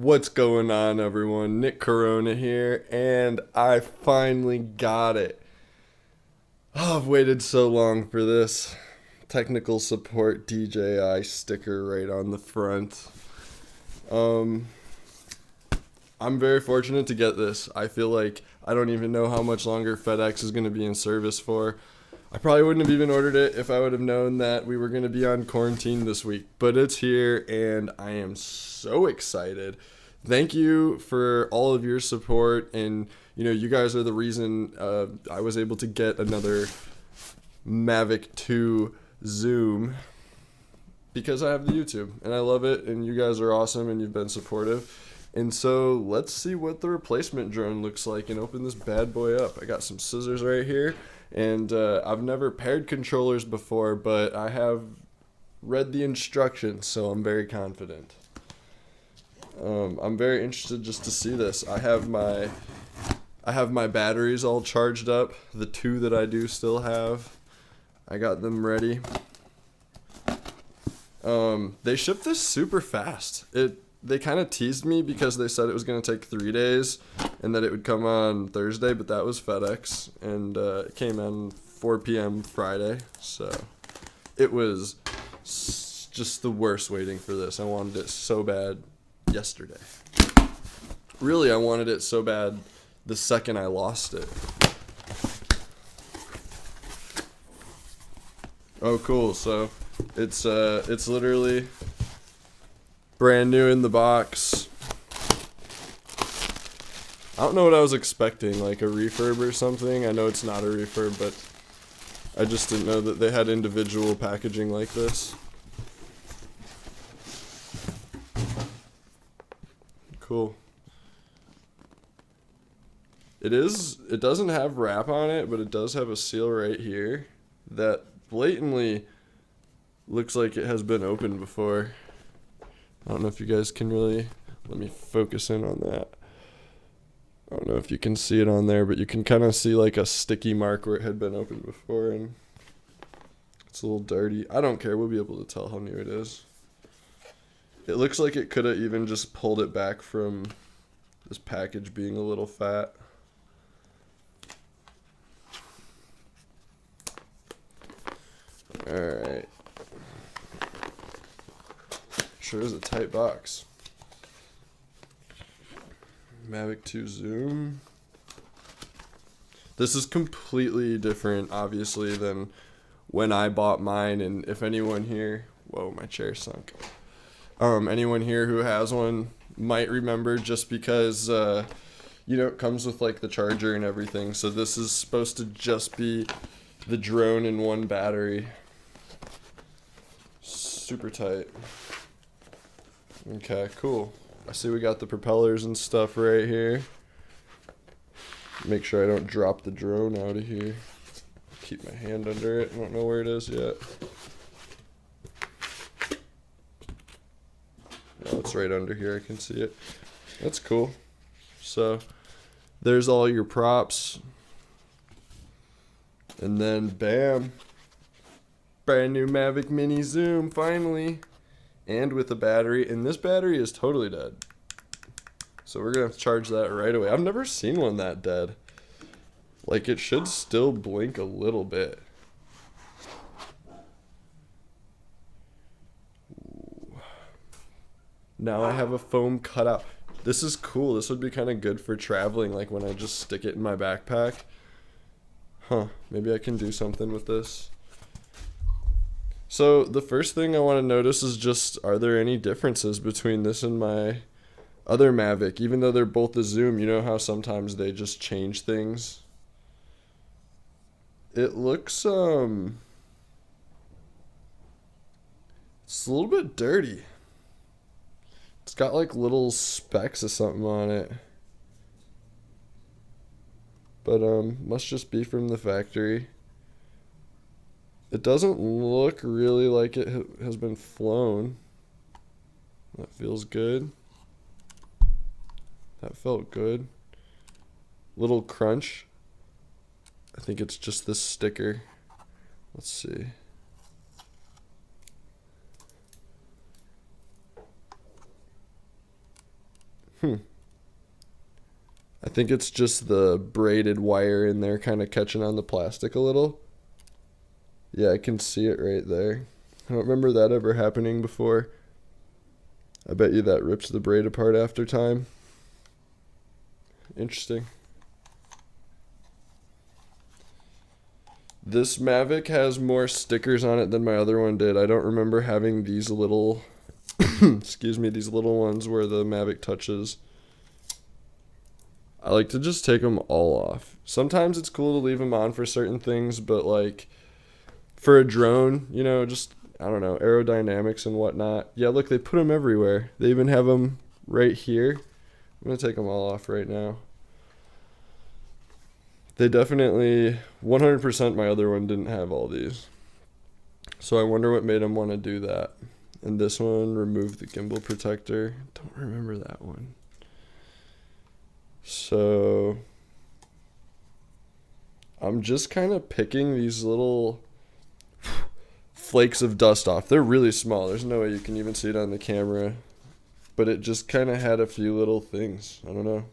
What's going on, everyone? Nick Corona here, and I finally got it. Oh, I've waited so long for this. Technical support DJI sticker right on the front. Um, I'm very fortunate to get this. I feel like I don't even know how much longer FedEx is going to be in service for. I probably wouldn't have even ordered it if I would have known that we were going to be on quarantine this week. But it's here, and I am so excited. Thank you for all of your support, and you guys are the reason I was able to get another Mavic 2 Zoom because I have the YouTube, and I love it, and you guys are awesome, and you've been supportive. And so let's see what the replacement drone looks like and open this bad boy up. I got some scissors right here. And I've never paired controllers before, but I have read the instructions, so I'm very confident. I'm very interested just to see this. I have my batteries all charged up. The two that I do still have, I got them ready. They shipped this super fast. They kind of teased me because they said it was going to take 3 days and that it would come on Thursday, but that was FedEx, and it came on 4 p.m. Friday, so it was just the worst waiting for this. I wanted it so bad yesterday. Really, I wanted it so bad the second I lost it. Oh, cool. So it's literally brand new in the box. I don't know what I was expecting, like a refurb or something. I know it's not a refurb, but I just didn't know that they had individual packaging like this. Cool. It doesn't have wrap on it, but it does have a seal right here that blatantly looks like it has been opened before. I don't know if you guys can really, let me focus in on that. I don't know if you can see it on there, but you can kind of see like a sticky mark where it had been opened before, and it's a little dirty. I don't care. We'll be able to tell how new it is. It looks like it could have even just pulled it back from this package being a little fat. All right. Sure is a tight box. Mavic 2 Zoom. This is completely different, obviously, than when I bought mine. And if anyone here, whoa, my chair sunk. Anyone here who has one might remember, just because, it comes with like the charger and everything. So this is supposed to just be the drone and one battery. Super tight. Okay, cool. I see we got the propellers and stuff right here. Make sure I don't drop the drone out of here. Keep my hand under it. I don't know where it is yet. Oh, it's right under here. I can see it. That's cool. So there's all your props. And then bam. Brand new Mavic Mini Zoom, finally. And with a battery, and this battery is totally dead. So we're gonna have to charge that right away. I've never seen one that dead. Like, it should still blink a little bit. Ooh. Now I have a foam cutout. This is cool. This would be kind of good for traveling, like when I just stick it in my backpack. Huh, maybe I can do something with this. So the first thing I want to notice is just, are there any differences between this and my other Mavic? Even though they're both a Zoom, you know how sometimes they just change things? It looks, it's a little bit dirty. It's got like little specks of something on it. But, must just be from the factory. It doesn't look really like it has been flown. That feels good. That felt good. Little crunch. I think it's just this sticker. Let's see. I think it's just the braided wire in there kind of catching on the plastic a little. Yeah, I can see it right there. I don't remember that ever happening before. I bet you that rips the braid apart after time. Interesting. This Mavic has more stickers on it than my other one did. I don't remember having these little, excuse me, these little ones where the Mavic touches. I like to just take them all off. Sometimes it's cool to leave them on for certain things, but like for a drone, you know, just, I don't know, aerodynamics and whatnot. Yeah, look, they put them everywhere. They even have them right here. I'm going to take them all off right now. They definitely, 100% my other one didn't have all these. So I wonder what made them want to do that. And this one, remove the gimbal protector. Don't remember that one. So I'm just kind of picking these little flakes of dust off. They're really small. There's no way you can even see it on the camera. But it just kind of had a few little things. I don't know.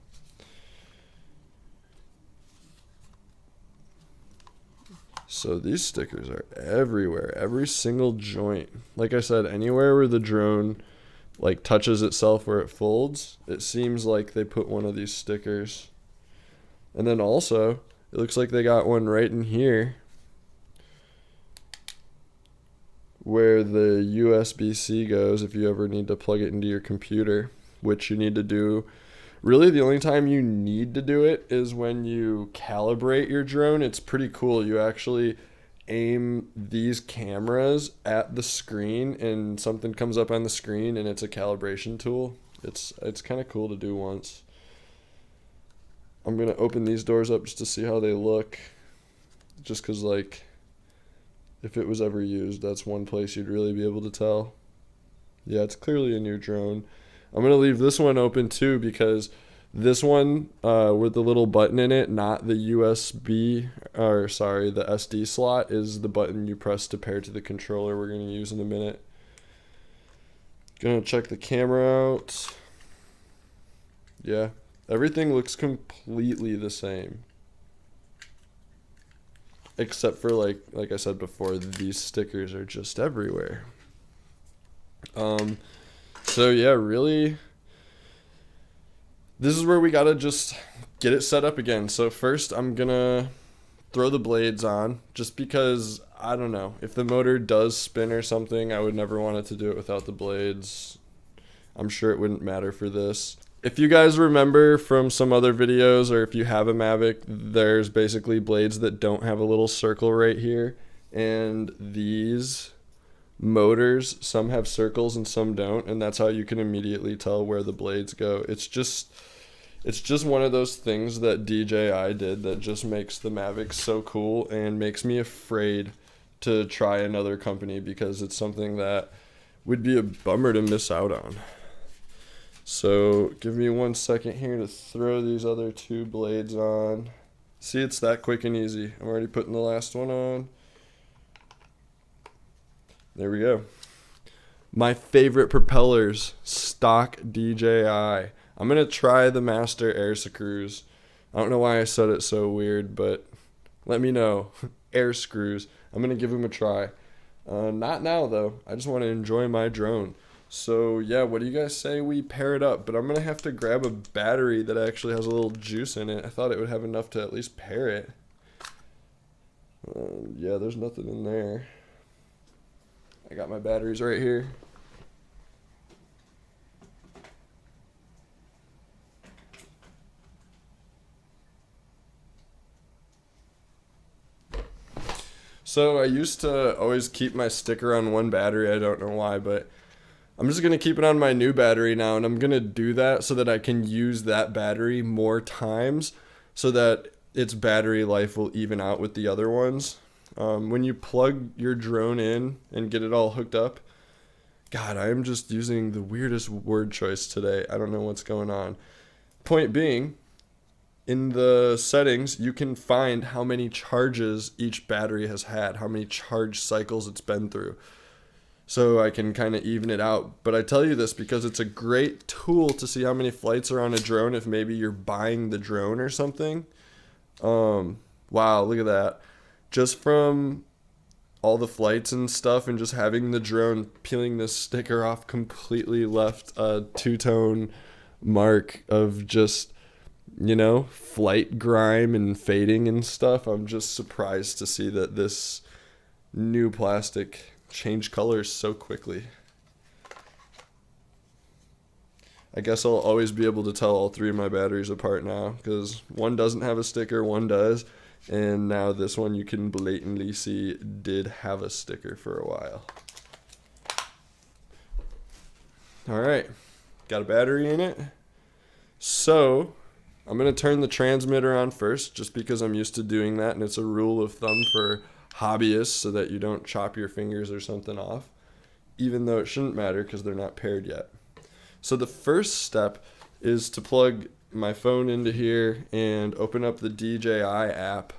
So these stickers are everywhere, every single joint. Like I said, anywhere where the drone like touches itself where it folds, it seems like they put one of these stickers. And then also, it looks like they got one right in here where the USB-C goes if you ever need to plug it into your computer, which you need to do. Really, the only time you need to do it is when you calibrate your drone. It's pretty cool. You actually aim these cameras at the screen and something comes up on the screen and it's a calibration tool. It's kind of cool to do once. I'm going to open these doors up just to see how they look. Just because, like, if it was ever used, that's one place you'd really be able to tell. Yeah, it's clearly in your drone. I'm going to leave this one open too because this one with the little button in it, not the USB, or sorry, the SD slot, is the button you press to pair to the controller we're going to use in a minute. Going to check the camera out. Yeah, everything looks completely the same. Except for, like I said before, these stickers are just everywhere. So yeah, really, this is where we gotta just get it set up again. So first I'm gonna throw the blades on just because, I don't know, if the motor does spin or something, I would never want it to do it without the blades. I'm sure it wouldn't matter for this. If you guys remember from some other videos, or if you have a Mavic, there's basically blades that don't have a little circle right here, and these motors, some have circles and some don't, and that's how you can immediately tell where the blades go. It's just one of those things that DJI did that just makes the Mavic so cool and makes me afraid to try another company because it's something that would be a bummer to miss out on. So give me 1 second here to throw these other two blades on. See, it's that quick and easy. I'm already putting the last one on. There we go. My favorite propellers, stock DJI. I'm going to try the Master Air Screws. I don't know why I said it so weird, but let me know. Air Screws. I'm going to give them a try. Not now, though. I just want to enjoy my drone. So, yeah, what do you guys say we pair it up? But I'm going to have to grab a battery that actually has a little juice in it. I thought it would have enough to at least pair it. Yeah, there's nothing in there. I got my batteries right here. So I used to always keep my sticker on one battery. I don't know why, but I'm just going to keep it on my new battery now, and I'm going to do that so that I can use that battery more times so that its battery life will even out with the other ones. When you plug your drone in and get it all hooked up, God, I am just using the weirdest word choice today. I don't know what's going on. Point being, in the settings, you can find how many charges each battery has had, how many charge cycles it's been through. so I can kind of even it out. But I tell you this because it's a great tool to see how many flights are on a drone if maybe you're buying the drone or something. Wow, look at that. Just from all the flights and stuff and just having the drone peeling this sticker off completely left a two-tone mark of just, flight grime and fading and stuff. I'm just surprised to see that this new plastic changed colors so quickly. I guess I'll always be able to tell all three of my batteries apart now because one doesn't have a sticker, one does. And now this one you can blatantly see did have a sticker for a while. Alright, got a battery in it. So, I'm going to turn the transmitter on first just because I'm used to doing that and it's a rule of thumb for hobbyists so that you don't chop your fingers or something off. Even though it shouldn't matter because they're not paired yet. So the first step is to plug my phone into here and open up the DJI app,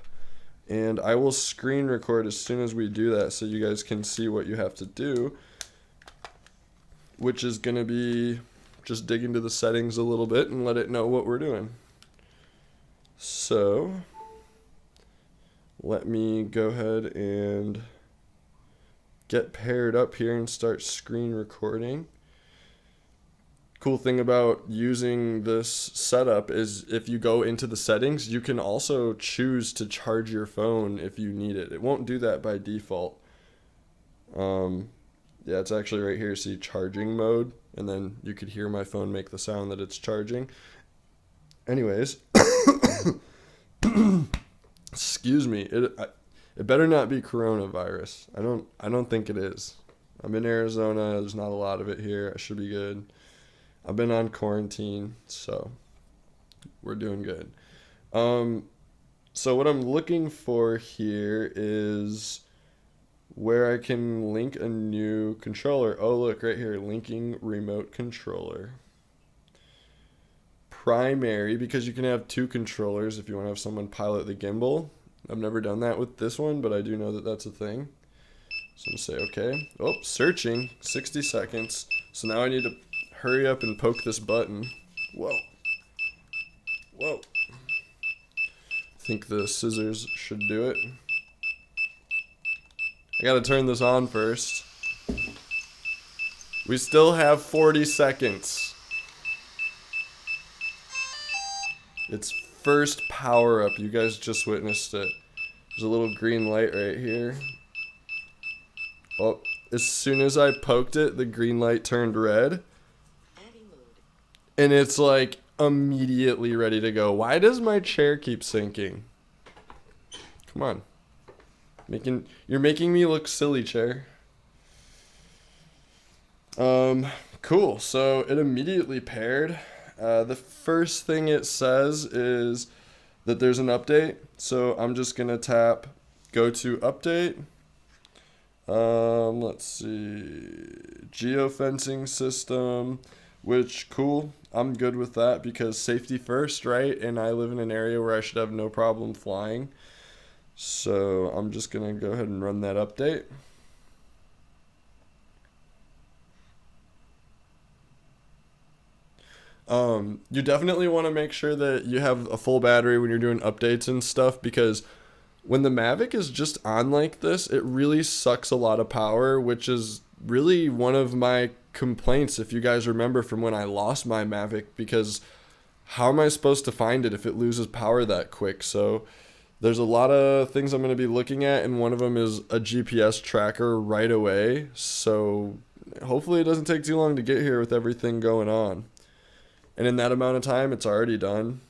and I will screen record as soon as we do that so you guys can see what you have to do, which is going to be just dig into the settings a little bit and let it know what we're doing. So let me go ahead and get paired up here and start screen recording. Cool thing about using this setup is if you go into the settings, you can also choose to charge your phone if you need it. It won't do that by default. Yeah, it's actually right here. See charging mode, and then you could hear my phone make the sound that it's charging. Anyways, excuse me. It better not be coronavirus. I don't think it is. I'm in Arizona. There's not a lot of it here. I should be good. I've been on quarantine, so we're doing good. So what I'm looking for here is where I can link a new controller. Oh, look, right here, linking remote controller. Primary, because you can have two controllers if you want to have someone pilot the gimbal. I've never done that with this one, but I do know that that's a thing. So I'm going to say, okay. Oh, searching, 60 seconds. So now I need to hurry up and poke this button. Whoa. Whoa. I think the scissors should do it. I gotta turn this on first. We still have 40 seconds. It's first power up. You guys just witnessed it. There's a little green light right here. Oh, as soon as I poked it, the green light turned red. And it's like immediately ready to go. Why does my chair keep sinking? Come on. You're making me look silly, chair. Cool. So it immediately paired. The first thing it says is that there's an update. So I'm just gonna tap go to update. Let's see. Geofencing system. Which, cool, I'm good with that because safety first, right? And I live in an area where I should have no problem flying. So I'm just going to go ahead and run that update. You definitely want to make sure that you have a full battery when you're doing updates and stuff because when the Mavic is just on like this, it really sucks a lot of power, which is really one of my complaints, if you guys remember from when I lost my Mavic, because how am I supposed to find it if it loses power that quick? So there's a lot of things I'm going to be looking at, and one of them is a GPS tracker right away. So hopefully it doesn't take too long to get here with everything going on. And in that amount of time, it's already done.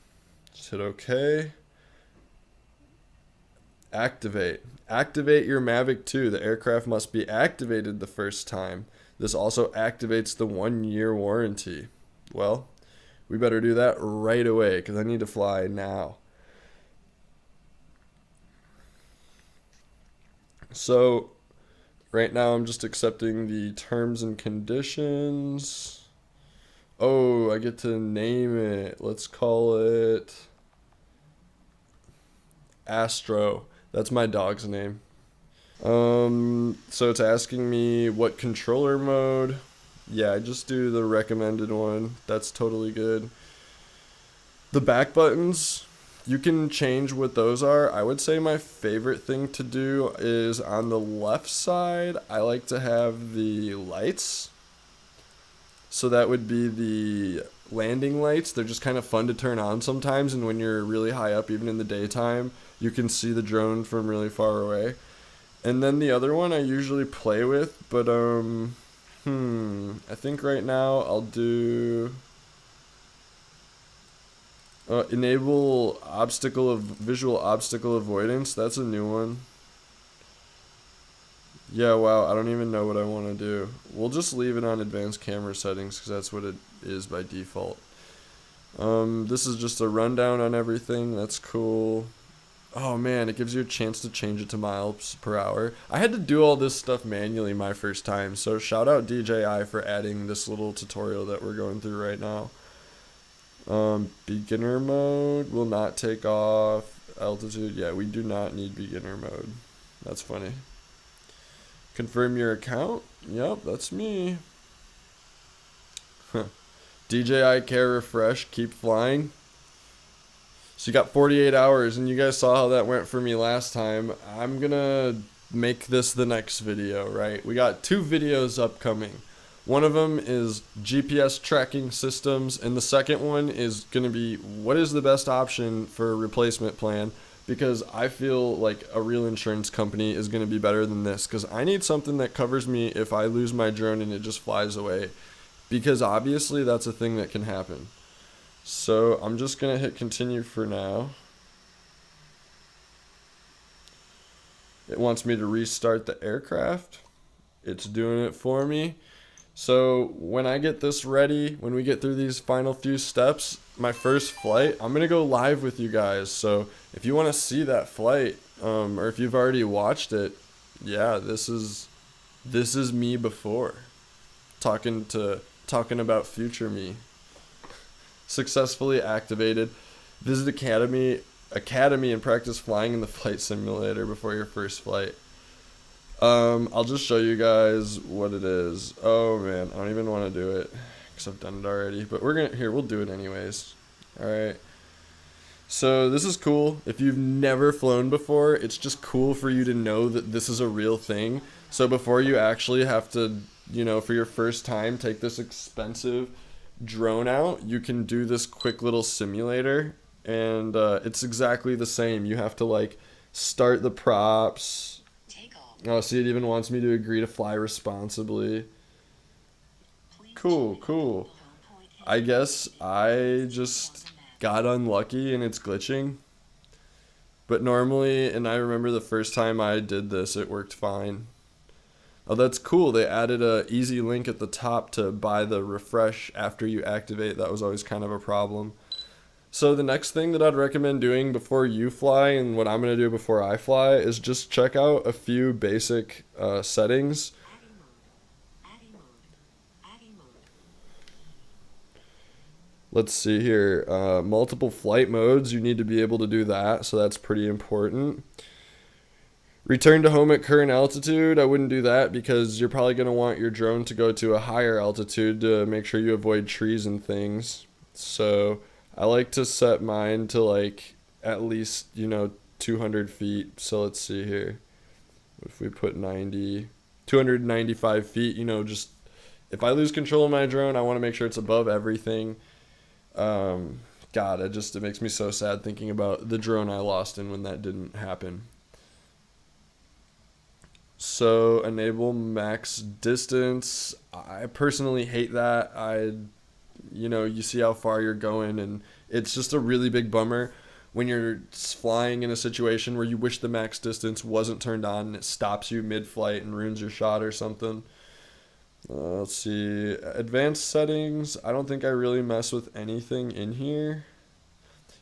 Just hit OK. Activate. Activate your Mavic 2. The aircraft must be activated the first time. This also activates the 1-year warranty. Well, we better do that right away because I need to fly now. So right now I'm just accepting the terms and conditions. Oh, I get to name it. Let's call it Astro. That's my dog's name. So it's asking me what controller mode. Yeah, I just do the recommended one. That's totally good. The back buttons, you can change what those are. I would say my favorite thing to do is on the left side, I like to have the lights. So that would be the landing lights. They're just kind of fun to turn on sometimes, and when you're really high up, even in the daytime, you can see the drone from really far away. And then the other one I usually play with, but I think right now I'll do enable visual obstacle avoidance. That's a new one. Yeah, wow, I don't even know what I want to do. We'll just leave it on advanced camera settings because that's what it is by default. This is just a rundown on everything. That's cool. Oh man, it gives you a chance to change it to miles per hour. I had to do all this stuff manually my first time, so shout out DJI for adding this little tutorial that we're going through right now. Beginner mode will not take off. Altitude, yeah, we do not need beginner mode. That's funny. Confirm your account. Yep, that's me. DJI care refresh, keep flying. So you got 48 hours, and you guys saw how that went for me last time. I'm gonna make this the next video, right? We got 2 videos upcoming. One of them is GPS tracking systems, and the second one is gonna be what is the best option for a replacement plan, because I feel like a real insurance company is gonna be better than this, because I need something that covers me if I lose my drone and it just flies away, because obviously that's a thing that can happen. So I'm just gonna hit continue for now. It wants me to restart the aircraft. It's doing it for me. So when I get this ready, when we get through these final few steps, my first flight, I'm gonna go live with you guys. So if you want to see that flight, or if you've already watched it, yeah, this is me before talking about future me. Successfully activated. Visit Academy and practice flying in the flight simulator before your first flight. I'll just show you guys what it is. Oh man, I don't even want to do it because I've done it already, but we'll do it anyways. Alright, so this is cool. If you've never flown before, it's just cool for you to know that this is a real thing. So before you actually have to, for your first time, take this expensive drone out, you can do this quick little simulator, and it's exactly the same. You have to start the props. Oh, see, it even wants me to agree to fly responsibly. Cool. I guess I just got unlucky and it's glitching. But normally, and I remember the first time I did this, it worked fine. Oh, that's cool. They added a easy link at the top to buy the refresh after you activate. That was always kind of a problem. So the next thing that I'd recommend doing before you fly, and what I'm going to do before I fly, is just check out a few basic settings. Let's see here. Multiple flight modes, you need to be able to do that, so that's pretty important. Return to home at current altitude, I wouldn't do that because you're probably going to want your drone to go to a higher altitude to make sure you avoid trees and things. So I like to set mine to at least, 200 feet. So let's see here. If we put 295 feet, just if I lose control of my drone, I want to make sure it's above everything. God, it makes me so sad thinking about the drone I lost and when that didn't happen. So enable max distance. I personally hate that. You see how far you're going, and it's just a really big bummer when you're flying in a situation where you wish the max distance wasn't turned on and it stops you mid-flight and ruins your shot or something. Let's see. Advanced settings. I don't think I really mess with anything in here.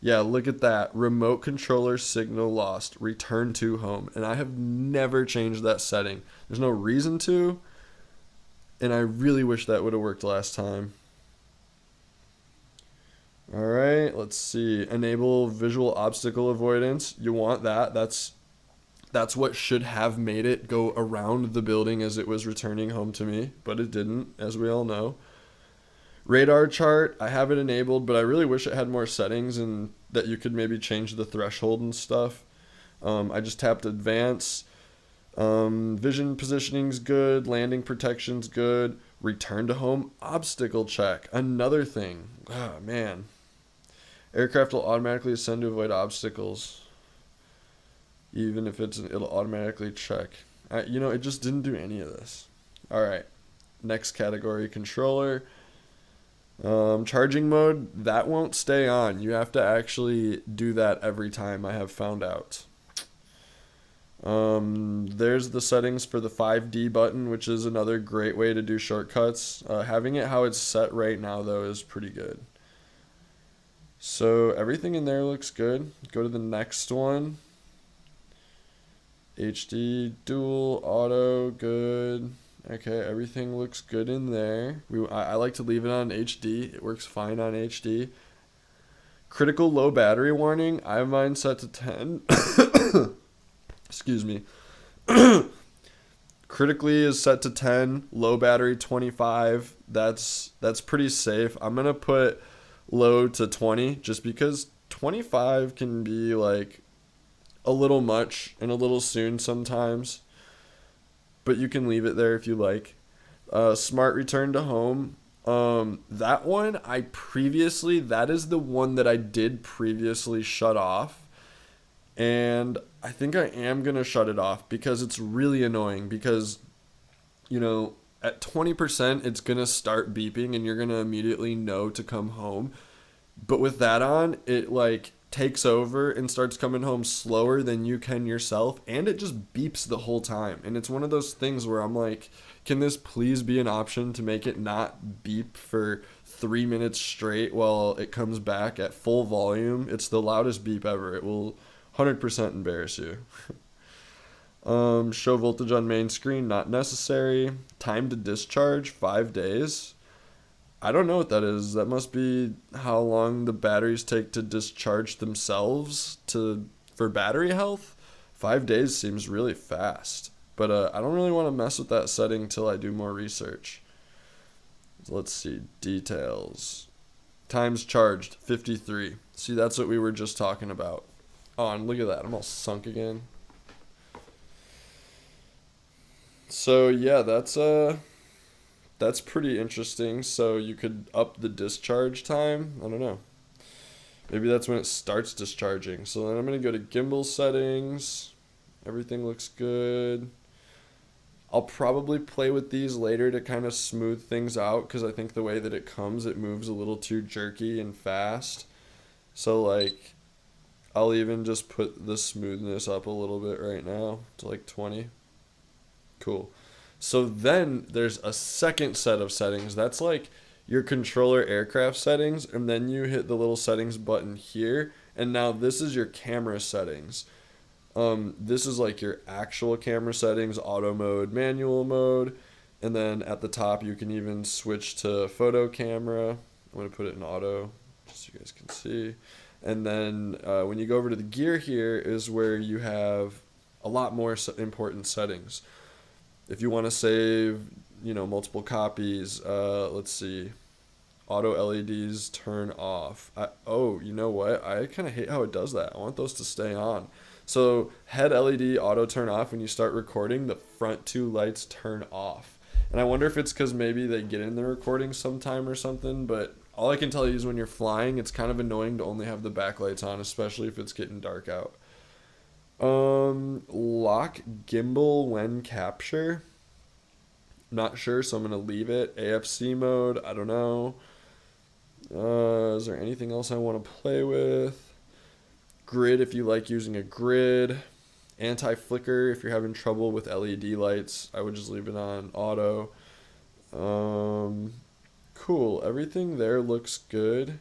Yeah, look at that. Remote controller signal lost. Return to home. And I have never changed that setting. There's no reason to. And I really wish that would have worked last time. Alright, let's see. Enable visual obstacle avoidance. You want that. That's That's what should have made it go around the building as it was returning home to me, but it didn't, as we all know. Radar chart, I have it enabled, but I really wish it had more settings and that you could maybe change the threshold and stuff. I just tapped advance. Vision positioning's good. Landing protection's good. Return to home obstacle check. Another thing. Oh, man. Aircraft will automatically ascend to avoid obstacles. Even if it'll automatically check. It just didn't do any of this. All right. Next category, controller. Charging mode, that won't stay on. You have to actually do that every time, I have found out. There's the settings for the 5D button, which is another great way to do shortcuts. Having it how it's set right now, though, is pretty good. So everything in there looks good. Go to the next one. HD, dual, auto, good. Okay, everything looks good in there. I like to leave it on HD. It works fine on HD. Critical low battery warning. I have mine set to 10. Excuse me. Critically is set to 10. Low battery 25. That's pretty safe. I'm going to put low to 20 just because 25 can be like a little much and a little soon sometimes. But you can leave it there if you like. Smart return to home. That one that is the one that I did previously shut off. And I think I am going to shut it off because it's really annoying because, at 20%, it's going to start beeping and you're going to immediately know to come home. But with that on, it takes over and starts coming home slower than you can yourself, and it just beeps the whole time. And it's one of those things where I'm like, can this please be an option to make it not beep for 3 minutes straight while it comes back at full volume? It's the loudest beep ever. It will 100% embarrass you. Show voltage on main screen, not necessary. Time to discharge, 5 days. I don't know what that is. That must be how long the batteries take to discharge themselves for battery health. 5 days seems really fast. But I don't really want to mess with that setting till I do more research. Let's see. Details. Times charged, 53. See, that's what we were just talking about. Oh, and look at that. I'm all sunk again. So, yeah, that's pretty interesting. So you could up the discharge time. I don't know. Maybe that's when it starts discharging. So then I'm going to go to gimbal settings. Everything looks good. I'll probably play with these later to kind of smooth things out because I think the way that it comes, it moves a little too jerky and fast. So I'll even just put the smoothness up a little bit right now to 20. Cool. So then there's a second set of settings. That's your controller aircraft settings, and then you hit the little settings button here, and now this is your camera settings. This is your actual camera settings, auto mode, manual mode, and then at the top you can even switch to photo camera. I'm going to put it in auto just so you guys can see. And then when you go over to the gear here is where you have a lot more important settings. If you want to save, multiple copies, let's see, auto LEDs turn off. You know what? I kind of hate how it does that. I want those to stay on. So head LED auto turn off when you start recording, the front two lights turn off. And I wonder if it's because maybe they get in the recording sometime or something, but all I can tell you is when you're flying, it's kind of annoying to only have the backlights on, especially if it's getting dark out. Lock gimbal when capture. Not sure, so I'm gonna leave it. AFC mode, I don't know. Is there anything else I want to play with? Grid if you like using a grid. Anti-flicker if you're having trouble with LED lights, I would just leave it on auto. Cool, everything there looks good.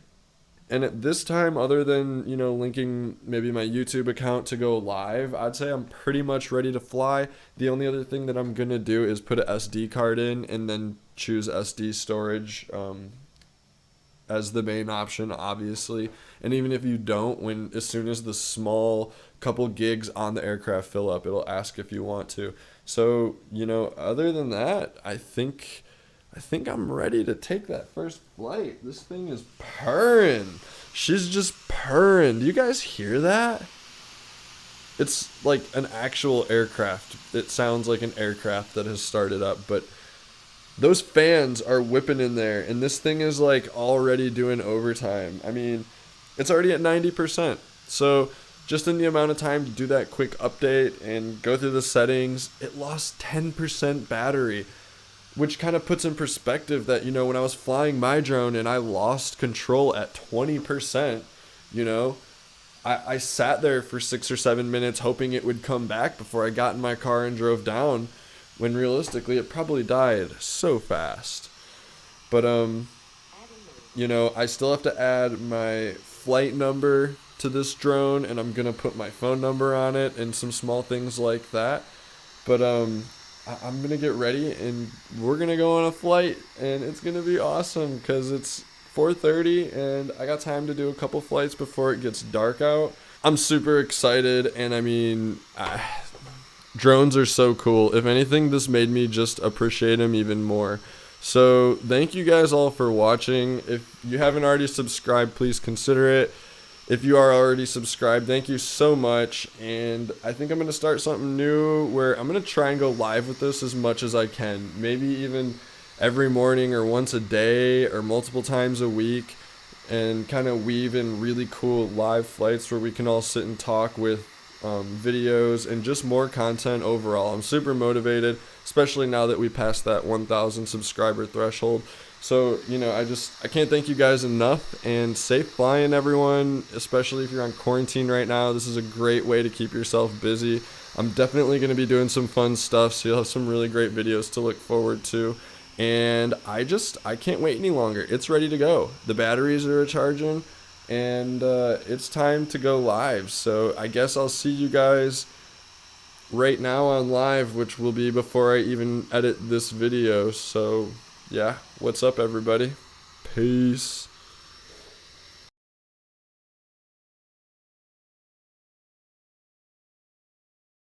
And at this time, other than, linking maybe my YouTube account to go live, I'd say I'm pretty much ready to fly. The only other thing that I'm going to do is put an SD card in and then choose SD storage as the main option, obviously. And even if you don't, as soon as the small couple gigs on the aircraft fill up, it'll ask if you want to. So, other than that, I think I'm ready to take that first flight. This thing is purring. She's just purring. Do you guys hear that? It's like an actual aircraft. It sounds like an aircraft that has started up, but those fans are whipping in there, and this thing is like already doing overtime. I mean, it's already at 90%. So just in the amount of time to do that quick update and go through the settings, it lost 10% battery, which kind of puts in perspective that, when I was flying my drone and I lost control at 20%, I sat there for 6 or 7 minutes hoping it would come back before I got in my car and drove down, when realistically it probably died so fast. But I still have to add my flight number to this drone, and I'm gonna put my phone number on it and some small things like that. But I'm gonna get ready and we're gonna go on a flight, and it's gonna be awesome because it's 4:30 and I got time to do a couple flights before it gets dark out. I'm super excited, and I mean, drones are so cool. If anything, this made me just appreciate them even more. So thank you guys all for watching. If you haven't already subscribed, please consider it. If you are already subscribed, thank you so much. And I think I'm going to start something new where I'm going to try and go live with this as much as I can. Maybe even every morning or once a day or multiple times a week, and kind of weave in really cool live flights where we can all sit and talk with videos and just more content overall. I'm super motivated, especially now that we passed that 1,000 subscriber threshold. So, I can't thank you guys enough, and safe flying, everyone, especially if you're on quarantine right now. This is a great way to keep yourself busy. I'm definitely going to be doing some fun stuff, so you'll have some really great videos to look forward to. And I can't wait any longer. It's ready to go. The batteries are recharging, and it's time to go live. So I guess I'll see you guys right now on live, which will be before I even edit this video. So yeah, what's up, everybody? Peace.